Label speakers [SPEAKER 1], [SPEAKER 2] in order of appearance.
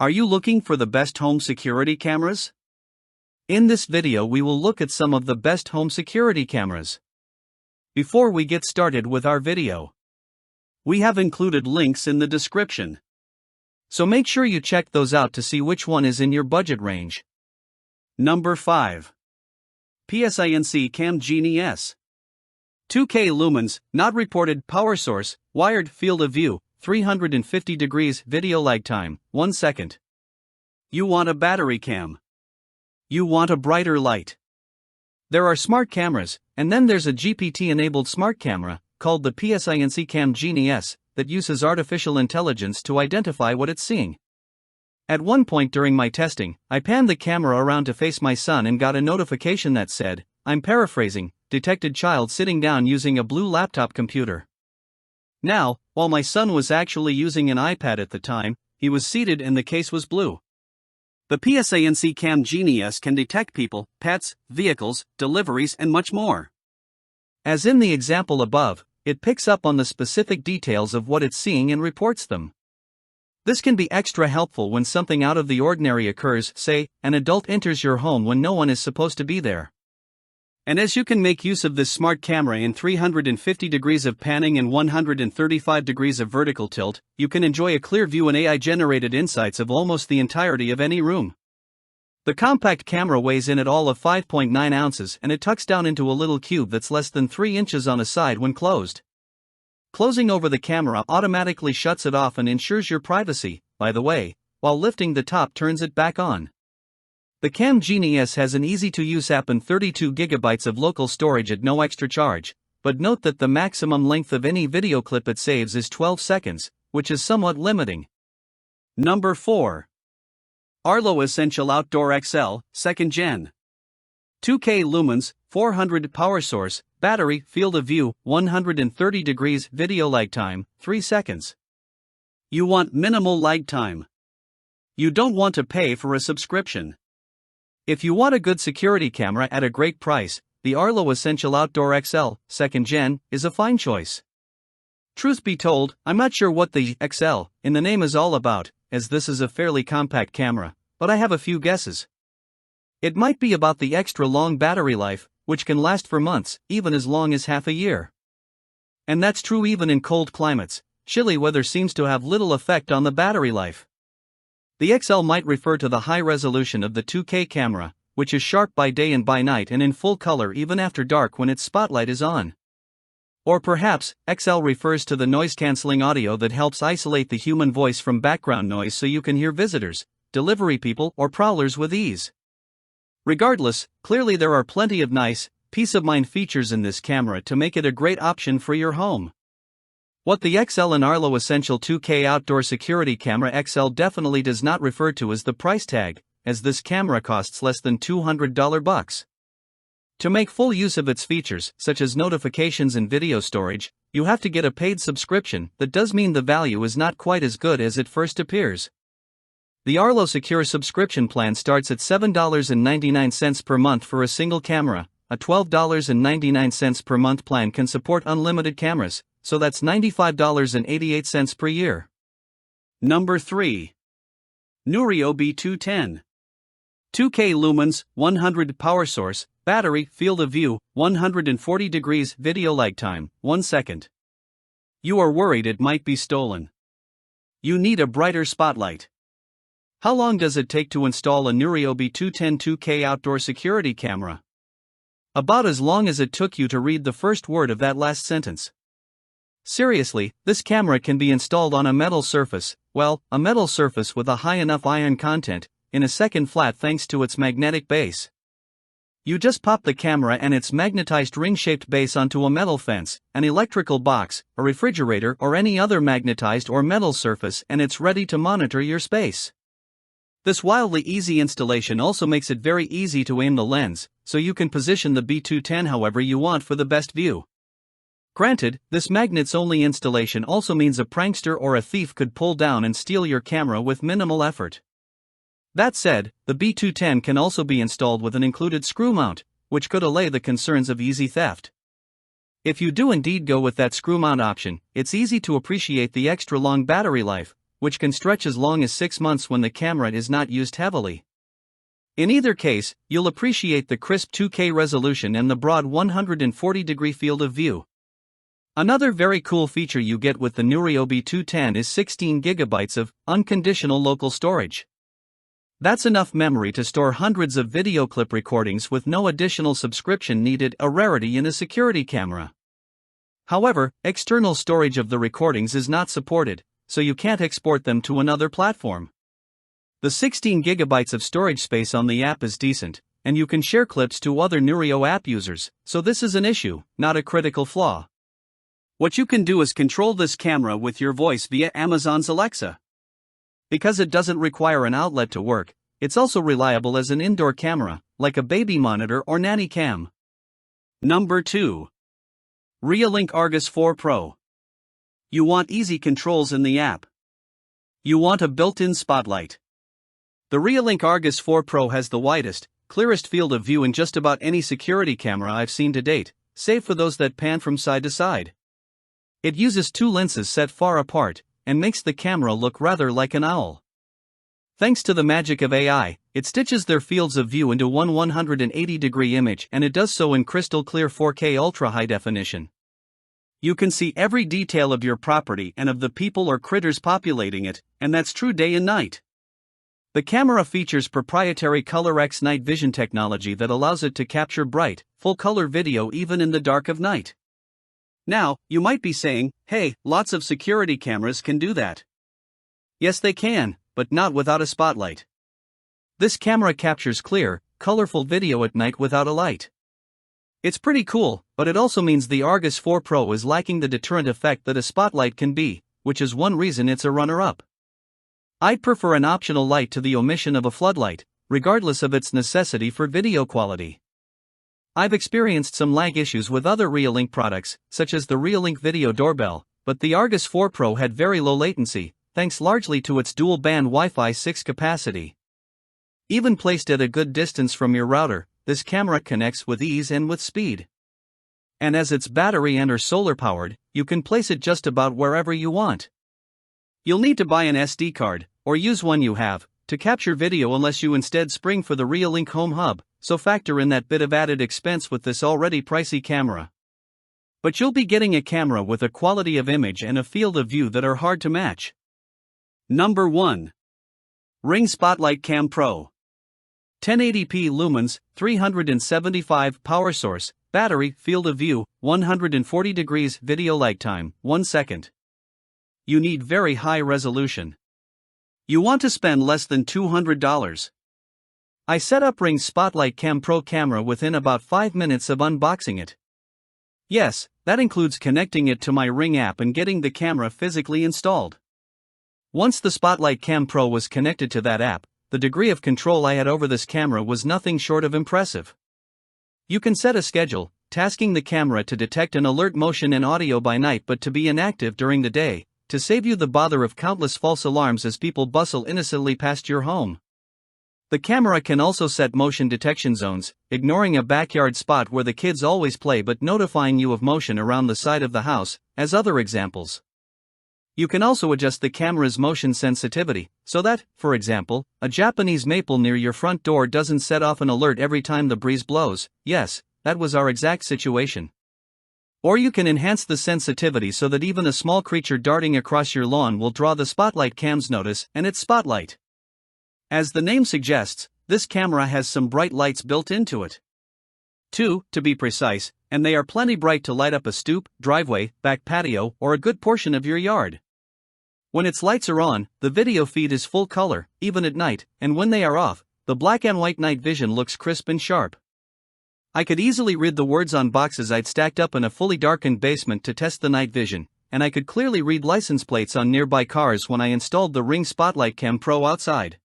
[SPEAKER 1] Are you looking for the best home security cameras? In this video we will look at some of the best home security cameras. Before we get started with our video, we have included links in the description. So make sure you check those out to see which one is in your budget range. Number 5. Psync Cam Genie S. 2K lumens, not reported, power source, wired, field of view, 350 degrees, video lag time, 1 second. You want a battery cam. You want a brighter light. There are smart cameras, and then there's a GPT-enabled smart camera, called the Psync Cam Genie S, that uses artificial intelligence to identify what it's seeing. At one point during my testing, I panned the camera around to face my son and got a notification that said, I'm paraphrasing, detected child sitting down using a blue laptop computer. Now, while my son was actually using an iPad at the time, he was seated and the case was blue. The Psync Cam Genie S can detect people, pets, vehicles, deliveries, and much more. As in the example above, it picks up on the specific details of what it's seeing and reports them. This can be extra helpful when something out of the ordinary occurs, say, an adult enters your home when no one is supposed to be there. And as you can make use of this smart camera in 350 degrees of panning and 135 degrees of vertical tilt, you can enjoy a clear view and AI-generated insights of almost the entirety of any room. The compact camera weighs in at all of 5.9 ounces and it tucks down into a little cube that's less than 3 inches on a side when closed. Closing over the camera automatically shuts it off and ensures your privacy, by the way, while lifting the top turns it back on. The Cam Genie S has an easy-to-use app and 32 GB of local storage at no extra charge, but note that the maximum length of any video clip it saves is 12 seconds, which is somewhat limiting. Number 4. Arlo Essential Outdoor XL, 2nd Gen. 2K lumens, 400 power source, battery, field of view, 130 degrees, video lag time, 3 seconds. You want minimal lag time. You don't want to pay for a subscription. If you want a good security camera at a great price, the Arlo Essential Outdoor XL, 2nd Gen, is a fine choice. Truth be told, I'm not sure what the XL in the name is all about, as this is a fairly compact camera, but I have a few guesses. It might be about the extra long battery life, which can last for months, even as long as half a year. And that's true even in cold climates. Chilly weather seems to have little effect on the battery life. The XL might refer to the high resolution of the 2K camera, which is sharp by day and by night and in full color even after dark when its spotlight is on. Or perhaps, XL refers to the noise-canceling audio that helps isolate the human voice from background noise so you can hear visitors, delivery people, or prowlers with ease. Regardless, clearly there are plenty of nice, peace-of-mind features in this camera to make it a great option for your home. What the XL and Arlo Essential 2K Outdoor Security Camera XL definitely does not refer to is the price tag, as this camera costs less than $200 To make full use of its features, such as notifications and video storage, you have to get a paid subscription. That does mean the value is not quite as good as it first appears. The Arlo Secure subscription plan starts at $7.99 per month for a single camera. A $12.99 per month plan can support unlimited cameras, so that's $95.88 per year. Number 3. Noorio B210. 2K lumens, 100 power source, battery, field of view, 140 degrees, video lag time, 1 second. You are worried it might be stolen. You need a brighter spotlight. How long does it take to install a Noorio B210 2K outdoor security camera? About as long as it took you to read the first word of that last sentence. Seriously, this camera can be installed on a metal surface, well, a metal surface with a high enough iron content, in a second flat thanks to its magnetic base. You just pop the camera and its magnetized ring-shaped base onto a metal fence, an electrical box, a refrigerator or any other magnetized or metal surface and it's ready to monitor your space. This wildly easy installation also makes it very easy to aim the lens, so you can position the B210 however you want for the best view. Granted, this magnets-only installation also means a prankster or a thief could pull down and steal your camera with minimal effort. That said, the B210 can also be installed with an included screw mount, which could allay the concerns of easy theft. If you do indeed go with that screw mount option, it's easy to appreciate the extra long battery life, which can stretch as long as 6 months when the camera is not used heavily. In either case, you'll appreciate the crisp 2K resolution and the broad 140-degree field of view. Another very cool feature you get with the Noorio B210 is 16 GB of unconditional local storage. That's enough memory to store hundreds of video clip recordings with no additional subscription needed, a rarity in a security camera. However, external storage of the recordings is not supported, so you can't export them to another platform. The 16 GB of storage space on the app is decent, and you can share clips to other Noorio app users, so this is an issue, not a critical flaw. What you can do is control this camera with your voice via Amazon's Alexa. Because it doesn't require an outlet to work, it's also reliable as an indoor camera, like a baby monitor or nanny cam. Number 2. Reolink Argus 4 Pro. You want easy controls in the app. You want a built-in spotlight. The Reolink Argus 4 Pro has the widest, clearest field of view in just about any security camera I've seen to date, save for those that pan from side to side. It uses 2 lenses set far apart, and makes the camera look rather like an owl. Thanks to the magic of AI, it stitches their fields of view into one 180-degree image, and it does so in crystal clear 4K ultra-high definition. You can see every detail of your property and of the people or critters populating it, and that's true day and night. The camera features proprietary ColorX night vision technology that allows it to capture bright, full-color video even in the dark of night. Now, you might be saying, hey, lots of security cameras can do that. Yes, they can, but not without a spotlight. This camera captures clear, colorful video at night without a light. It's pretty cool, but it also means the Argus 4 Pro is lacking the deterrent effect that a spotlight can be, which is one reason it's a runner-up. I'd prefer an optional light to the omission of a floodlight, regardless of its necessity for video quality. I've experienced some lag issues with other Reolink products, such as the Reolink Video Doorbell, but the Argus 4 Pro had very low latency, thanks largely to its dual-band Wi-Fi 6 capacity. Even placed at a good distance from your router, this camera connects with ease and with speed. And as it's battery and or solar powered, you can place it just about wherever you want. You'll need to buy an SD card, or use one you have, to capture video unless you instead spring for the Reolink Home Hub, so factor in that bit of added expense with this already pricey camera. But you'll be getting a camera with a quality of image and a field of view that are hard to match. Number 1. Ring Spotlight Cam Pro. 1080p lumens, 375 power source, battery, field of view, 140 degrees, video lag time, 1 second. You need very high resolution. You want to spend less than $200. I set up Ring's Spotlight Cam Pro camera within about 5 minutes of unboxing it. Yes, that includes connecting it to my Ring app and getting the camera physically installed. Once the Spotlight Cam Pro was connected to that app, the degree of control I had over this camera was nothing short of impressive. You can set a schedule, tasking the camera to detect and alert motion and audio by night but to be inactive during the day, to save you the bother of countless false alarms as people bustle innocently past your home. The camera can also set motion detection zones, ignoring a backyard spot where the kids always play but notifying you of motion around the side of the house, as other examples. You can also adjust the camera's motion sensitivity, so that, for example, a Japanese maple near your front door doesn't set off an alert every time the breeze blows. Yes, that was our exact situation. Or you can enhance the sensitivity so that even a small creature darting across your lawn will draw the Spotlight Cam's notice and its spotlight. As the name suggests, this camera has some bright lights built into it. 2, to be precise, and they are plenty bright to light up a stoop, driveway, back patio, or a good portion of your yard. When its lights are on, the video feed is full color, even at night, and when they are off, the black and white night vision looks crisp and sharp. I could easily read the words on boxes I'd stacked up in a fully darkened basement to test the night vision, and I could clearly read license plates on nearby cars when I installed the Ring Spotlight Cam Pro outside.